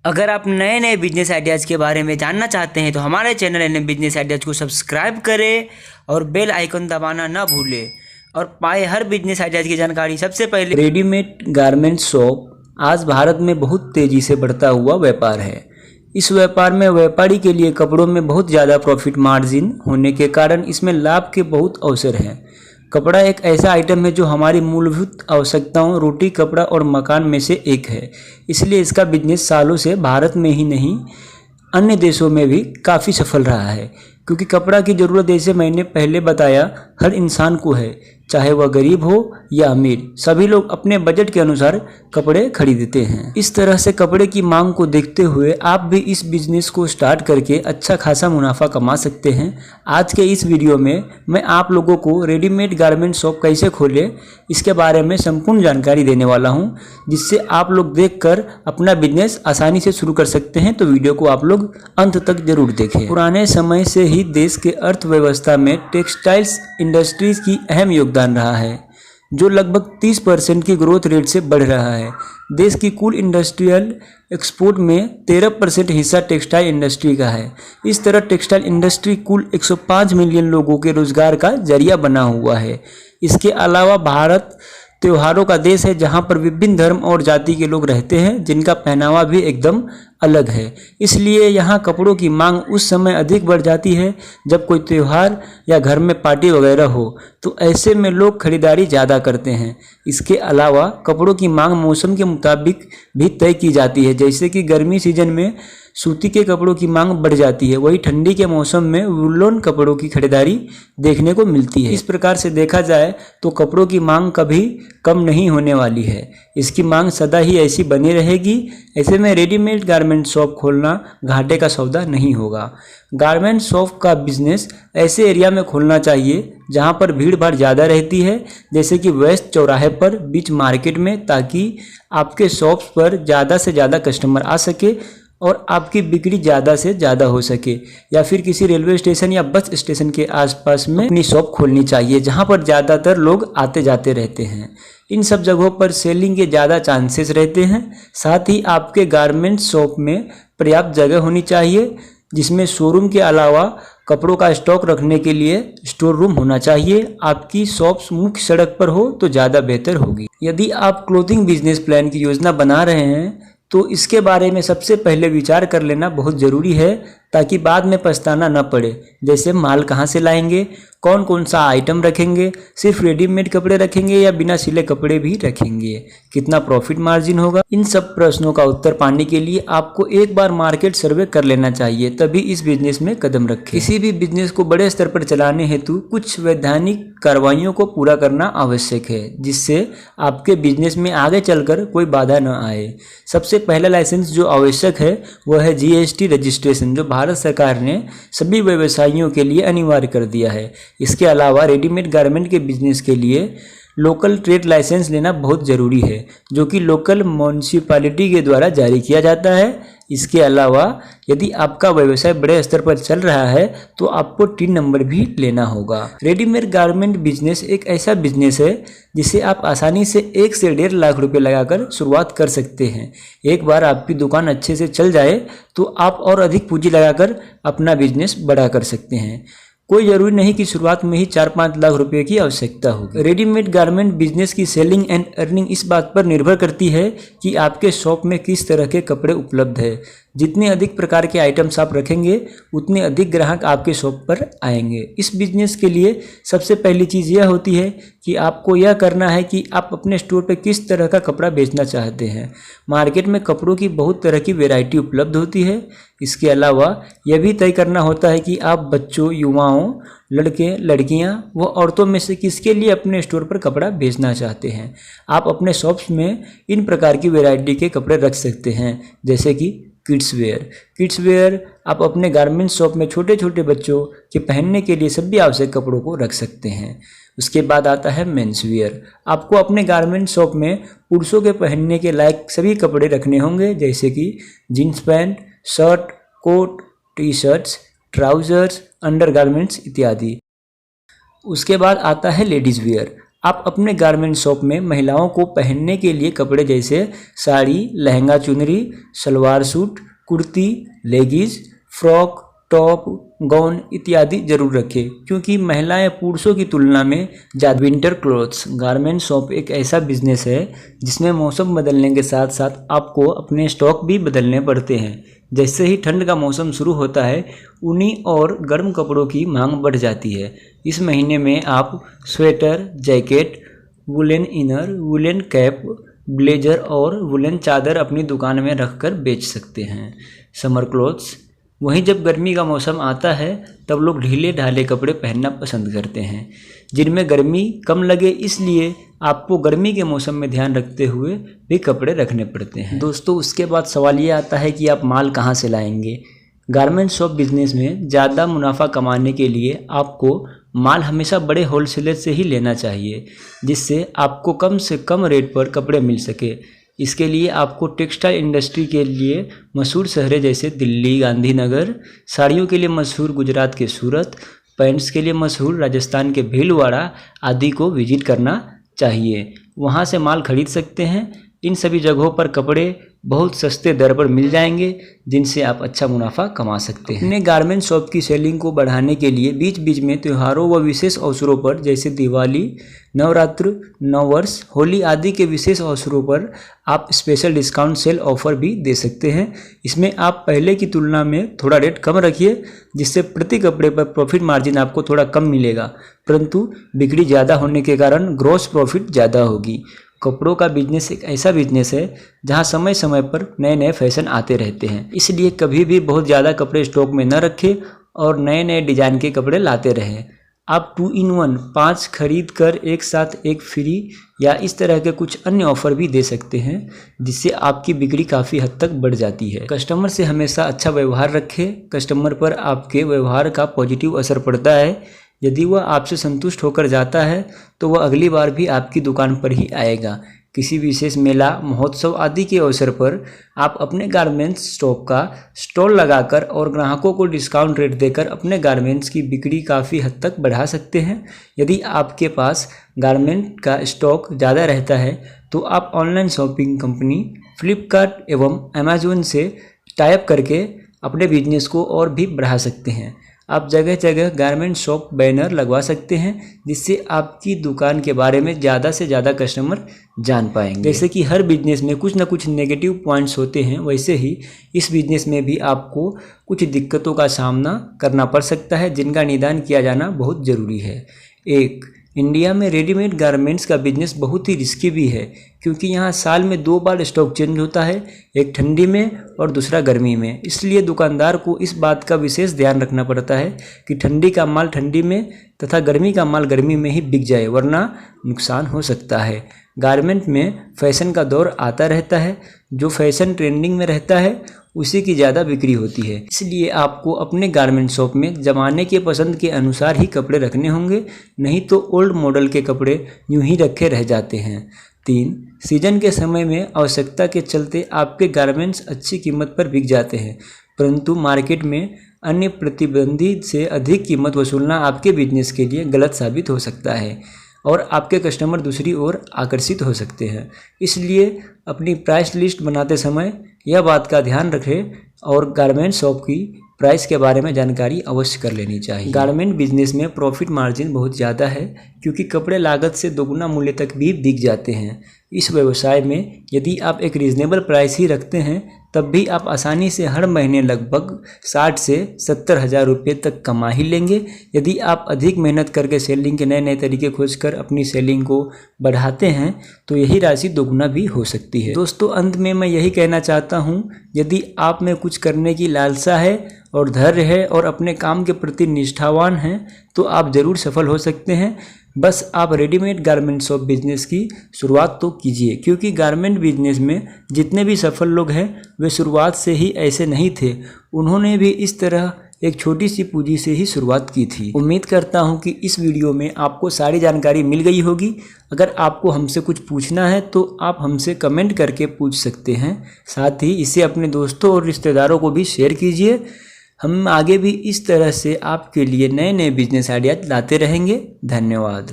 अगर आप नए नए बिजनेस आइडियाज़ के बारे में जानना चाहते हैं तो हमारे चैनल एन बिजनेस आइडियाज़ को सब्सक्राइब करें और बेल आइकन दबाना ना भूलें और पाए हर बिजनेस आइडियाज़ की जानकारी सबसे पहले। रेडीमेड गारमेंट शॉप आज भारत में बहुत तेज़ी से बढ़ता हुआ व्यापार है। इस व्यापार में व्यापारी के लिए कपड़ों में बहुत ज़्यादा प्रॉफिट मार्जिन होने के कारण इसमें लाभ के बहुत अवसर हैं। कपड़ा एक ऐसा आइटम है जो हमारी मूलभूत आवश्यकताओं रोटी, कपड़ा और मकान में से एक है। इसलिए इसका बिजनेस सालों से भारत में ही नहीं अन्य देशों में भी काफ़ी सफल रहा है, क्योंकि कपड़ा की ज़रूरत जैसे मैंने पहले बताया हर इंसान को है, चाहे वह गरीब हो या अमीर। सभी लोग अपने बजट के अनुसार कपड़े खरीदते हैं। इस तरह से कपड़े की मांग को देखते हुए आप भी इस बिजनेस को स्टार्ट करके अच्छा खासा मुनाफा कमा सकते हैं। आज के इस वीडियो में मैं आप लोगों को रेडीमेड गारमेंट शॉप कैसे खोले इसके बारे में संपूर्ण जानकारी देने वाला हूं, जिससे आप लोग देखकर अपना बिजनेस आसानी से शुरू कर सकते हैं। तो वीडियो को आप लोग अंत तक जरूर देखें। पुराने समय से ही देश के अर्थव्यवस्था में टेक्सटाइल्स इंडस्ट्रीज की अहम योगदान रहा है, जो लगभग 30% की ग्रोथ रेट से बढ़ रहा है। देश की कुल इंडस्ट्रियल एक्सपोर्ट में 13% हिस्सा टेक्सटाइल इंडस्ट्री का है। इस तरह टेक्सटाइल इंडस्ट्री कुल 105 मिलियन लोगों के रोजगार का जरिया बना हुआ है। इसके अलावा भारत त्योहारों का देश है, जहां पर विभिन्न धर्म और जाति के लोग रहते हैं, जिनका पहनावा भी एकदम अलग है। इसलिए यहाँ कपड़ों की मांग उस समय अधिक बढ़ जाती है जब कोई त्योहार या घर में पार्टी वगैरह हो, तो ऐसे में लोग खरीदारी ज़्यादा करते हैं। इसके अलावा कपड़ों की मांग मौसम के मुताबिक भी तय की जाती है, जैसे कि गर्मी सीजन में सूती के कपड़ों की मांग बढ़ जाती है, वही ठंडी के मौसम में वूलन कपड़ों की खरीदारी देखने को मिलती है। इस प्रकार से देखा जाए तो कपड़ों की मांग कभी कम नहीं होने वाली है, इसकी मांग सदा ही ऐसी बनी रहेगी। ऐसे में रेडीमेड गारमेंट शॉप खोलना घाटे का सौदा नहीं होगा। गारमेंट शॉप का बिजनेस ऐसे एरिया में खोलना चाहिए जहां पर भीड़ भाड़ ज़्यादा रहती है, जैसे कि वेस्ट चौराहे पर, बीच मार्केट में, ताकि आपके शॉप्स पर ज़्यादा से ज़्यादा कस्टमर आ सके और आपकी बिक्री ज़्यादा से ज़्यादा हो सके। या फिर किसी रेलवे स्टेशन या बस स्टेशन के आसपास में अपनी शॉप खोलनी चाहिए, जहां पर ज़्यादातर लोग आते जाते रहते हैं। इन सब जगहों पर सेलिंग के ज़्यादा चांसेस रहते हैं। साथ ही आपके गारमेंट शॉप में पर्याप्त जगह होनी चाहिए, जिसमें शोरूम के अलावा कपड़ों का स्टॉक रखने के लिए स्टोर रूम होना चाहिए। आपकी शॉप्स मुख्य सड़क पर हो तो ज़्यादा बेहतर होगी। यदि आप क्लोथिंग बिजनेस प्लान की योजना बना रहे हैं तो इसके बारे में सबसे पहले विचार कर लेना बहुत ज़रूरी है, ताकि बाद में पछताना न पड़े। जैसे माल कहाँ से लाएंगे, कौन कौन सा आइटम रखेंगे, सिर्फ रेडीमेड कपड़े रखेंगे या बिना सिले कपड़े भी रखेंगे, कितना प्रॉफिट मार्जिन होगा। इन सब प्रश्नों का उत्तर पाने के लिए आपको एक बार मार्केट सर्वे कर लेना चाहिए, तभी इस बिजनेस में कदम रखें। किसी भी बिजनेस को बड़े स्तर पर चलाने हेतु कुछ वैधानिक कार्रवाइयों को पूरा करना आवश्यक है, जिससे आपके बिजनेस में आगे चलकर कोई बाधा न आए। सबसे पहला लाइसेंस जो आवश्यक है वह है GST रजिस्ट्रेशन, जो भारत सरकार ने सभी व्यवसायियों के लिए अनिवार्य कर दिया है। इसके अलावा रेडीमेड गारमेंट के बिजनेस के लिए लोकल ट्रेड लाइसेंस लेना बहुत ज़रूरी है, जो कि लोकल म्यूनिसिपैलिटी के द्वारा जारी किया जाता है। इसके अलावा यदि आपका व्यवसाय बड़े स्तर पर चल रहा है तो आपको टिन नंबर भी लेना होगा। रेडीमेड गारमेंट बिजनेस एक ऐसा बिजनेस है जिसे आप आसानी से 1 से 1.5 लाख रुपए लगाकर शुरुआत कर सकते हैं। एक बार आपकी दुकान अच्छे से चल जाए तो आप और अधिक पूंजी लगाकर अपना बिजनेस बड़ा कर सकते हैं। कोई ज़रूरी नहीं कि शुरुआत में ही 4-5 लाख रुपए की आवश्यकता होगी। रेडीमेड गारमेंट बिजनेस की सेलिंग एंड अर्निंग इस बात पर निर्भर करती है कि आपके शॉप में किस तरह के कपड़े उपलब्ध है। जितने अधिक प्रकार के आइटम्स आप रखेंगे उतने अधिक ग्राहक आपके शॉप पर आएंगे। इस बिजनेस के लिए सबसे पहली चीज़ यह होती है कि आपको यह करना है कि आप अपने स्टोर पर किस तरह का कपड़ा बेचना चाहते हैं। मार्केट में कपड़ों की बहुत तरह की वैरायटी उपलब्ध होती है। इसके अलावा यह भी तय करना होता है कि आप बच्चों, युवाओं, लड़के, लड़कियां व औरतों में से किसके लिए अपने स्टोर पर कपड़ा बेचना चाहते हैं। आप अपने शॉप्स में इन प्रकार की वैरायटी के कपड़े रख सकते हैं, जैसे कि किड्स वेयर आप अपने गारमेंट शॉप में छोटे छोटे बच्चों के पहनने के लिए सभी आवश्यक कपड़ों को रख सकते हैं। उसके बाद आता है मेंस वेयर। आपको अपने गारमेंट शॉप में पुरुषों के पहनने के लायक सभी कपड़े रखने होंगे, जैसे कि jeans pant, shirt, coat, T shirts, trousers, undergarments इत्यादि। उसके बाद आता है लेडीज़ वेयर। आप अपने गारमेंट शॉप में महिलाओं को पहनने के लिए कपड़े जैसे साड़ी, लहंगा, चुनरी, salwar suit, kurti, leggings, frock, top, gown इत्यादि जरूर रखें, क्योंकि महिलाएं पुरुषों की तुलना में ज़्यादा विंटर क्लोथ्स। गारमेंट शॉप एक ऐसा बिजनेस है जिसमें मौसम बदलने के साथ साथ आपको अपने स्टॉक भी बदलने पड़ते हैं। जैसे ही ठंड का मौसम शुरू होता है, ऊनी और गर्म कपड़ों की मांग बढ़ जाती है। इस महीने में आप sweater, jacket, woollen inner, woollen cap, blazer और वुलन चादर अपनी दुकान में रखकर बेच सकते हैं। Summer clothes. वहीं जब गर्मी का मौसम आता है तब लोग ढीले ढाले कपड़े पहनना पसंद करते हैं जिनमें गर्मी कम लगे, इसलिए आपको गर्मी के मौसम में ध्यान रखते हुए भी कपड़े रखने पड़ते हैं। दोस्तों, उसके बाद सवाल ये आता है कि आप माल कहाँ से लाएंगे। गारमेंट शॉप बिजनेस में ज़्यादा मुनाफा कमाने के लिए आपको माल हमेशा बड़े होलसेलर से ही लेना चाहिए, जिससे आपको कम से कम रेट पर कपड़े मिल सके। इसके लिए आपको टेक्सटाइल इंडस्ट्री के लिए मशहूर शहरें जैसे दिल्ली, गांधीनगर, साड़ियों के लिए मशहूर गुजरात के सूरत, पैंट्स के लिए मशहूर राजस्थान के भीलवाड़ा आदि को विजिट करना चाहिए। वहां से माल खरीद सकते हैं। इन सभी जगहों पर कपड़े बहुत सस्ते दर पर मिल जाएंगे, जिनसे आप अच्छा मुनाफा कमा सकते हैं। अपने गारमेंट शॉप की सेलिंग को बढ़ाने के लिए बीच बीच में त्योहारों व विशेष अवसरों पर जैसे दिवाली, नवरात्र, नववर्ष, होली आदि के विशेष अवसरों पर आप स्पेशल डिस्काउंट सेल ऑफर भी दे सकते हैं। इसमें आप पहले की तुलना में थोड़ा रेट कम रखिए, जिससे प्रति कपड़े पर प्रॉफिट मार्जिन आपको थोड़ा कम मिलेगा, परंतु बिक्री ज़्यादा होने के कारण ग्रॉस प्रॉफिट ज़्यादा होगी। कपड़ों का बिजनेस एक ऐसा बिजनेस है जहां समय समय पर नए नए फैशन आते रहते हैं, इसलिए कभी भी बहुत ज़्यादा कपड़े स्टॉक में न रखें और नए नए डिजाइन के कपड़े लाते रहें। आप 2 in 1 5 खरीद कर एक साथ एक फ्री या इस तरह के कुछ अन्य ऑफर भी दे सकते हैं, जिससे आपकी बिक्री काफ़ी हद तक बढ़ जाती है। कस्टमर से हमेशा अच्छा व्यवहार रखें। कस्टमर पर आपके व्यवहार का पॉजिटिव असर पड़ता है। यदि वह आपसे संतुष्ट होकर जाता है तो वह अगली बार भी आपकी दुकान पर ही आएगा। किसी विशेष मेला, महोत्सव आदि के अवसर पर आप अपने गारमेंट्स स्टॉक का स्टॉल लगाकर और ग्राहकों को डिस्काउंट रेट देकर अपने गारमेंट्स की बिक्री काफ़ी हद तक बढ़ा सकते हैं। यदि आपके पास गारमेंट का स्टॉक ज़्यादा रहता है तो आप ऑनलाइन शॉपिंग कंपनी फ्लिपकार्ट एवं अमेजोन से टाई अप करके अपने बिजनेस को और भी बढ़ा सकते हैं। आप जगह जगह गारमेंट शॉप बैनर लगवा सकते हैं, जिससे आपकी दुकान के बारे में ज़्यादा से ज़्यादा कस्टमर जान पाएंगे। जैसे कि हर बिजनेस में कुछ ना कुछ नेगेटिव पॉइंट्स होते हैं, वैसे ही इस बिजनेस में भी आपको कुछ दिक्कतों का सामना करना पड़ सकता है, जिनका निदान किया जाना बहुत ज़रूरी है। 1. इंडिया में रेडीमेड गारमेंट्स का बिजनेस बहुत ही रिस्की भी है, क्योंकि यहाँ साल में 2 बार स्टॉक चेंज होता है, एक ठंडी में और दूसरा गर्मी में। इसलिए दुकानदार को इस बात का विशेष ध्यान रखना पड़ता है कि ठंडी का माल ठंडी में तथा गर्मी का माल गर्मी में ही बिक जाए, वरना नुकसान हो सकता है। गारमेंट में फैशन का दौर आता रहता है, जो फैशन ट्रेंडिंग में रहता है उसी की ज़्यादा बिक्री होती है। इसलिए आपको अपने गारमेंट शॉप में ज़माने के पसंद के अनुसार ही कपड़े रखने होंगे, नहीं तो ओल्ड मॉडल के कपड़े यूं ही रखे रह जाते हैं। 3. सीजन के समय में आवश्यकता के चलते आपके गारमेंट्स अच्छी कीमत पर बिक जाते हैं, परंतु मार्केट में अन्य प्रतिद्वंदी से अधिक कीमत वसूलना आपके बिजनेस के लिए गलत साबित हो सकता है और आपके कस्टमर दूसरी ओर आकर्षित हो सकते हैं। इसलिए अपनी प्राइस लिस्ट बनाते समय यह बात का ध्यान रखें और गारमेंट शॉप की प्राइस के बारे में जानकारी अवश्य कर लेनी चाहिए। गारमेंट बिजनेस में प्रॉफिट मार्जिन बहुत ज़्यादा है, क्योंकि कपड़े लागत से दोगुना मूल्य तक भी बिक जाते हैं। इस व्यवसाय में यदि आप एक रीजनेबल प्राइस ही रखते हैं, तब भी आप आसानी से हर महीने लगभग 60 से 70 हज़ार रुपये तक कमा ही लेंगे। यदि आप अधिक मेहनत करके सेलिंग के नए नए तरीके खोजकर अपनी सेलिंग को बढ़ाते हैं तो यही राशि दोगुना भी हो सकती है। दोस्तों, अंत में मैं यही कहना चाहता हूँ, यदि आप में कुछ करने की लालसा है और धैर्य है और अपने काम के प्रति निष्ठावान हैं तो आप ज़रूर सफल हो सकते हैं। बस आप रेडीमेड गारमेंट शॉप बिजनेस की शुरुआत तो कीजिए, क्योंकि गारमेंट बिजनेस में जितने भी सफल लोग हैं वे शुरुआत से ही ऐसे नहीं थे। उन्होंने भी इस तरह एक छोटी सी पूंजी से ही शुरुआत की थी। उम्मीद करता हूं कि इस वीडियो में आपको सारी जानकारी मिल गई होगी। अगर आपको हमसे कुछ पूछना है तो आप हमसे कमेंट करके पूछ सकते हैं। साथ ही इसे अपने दोस्तों और रिश्तेदारों को भी शेयर कीजिए। हम आगे भी इस तरह से आपके लिए नए नए बिजनेस आइडिया लाते रहेंगे। धन्यवाद।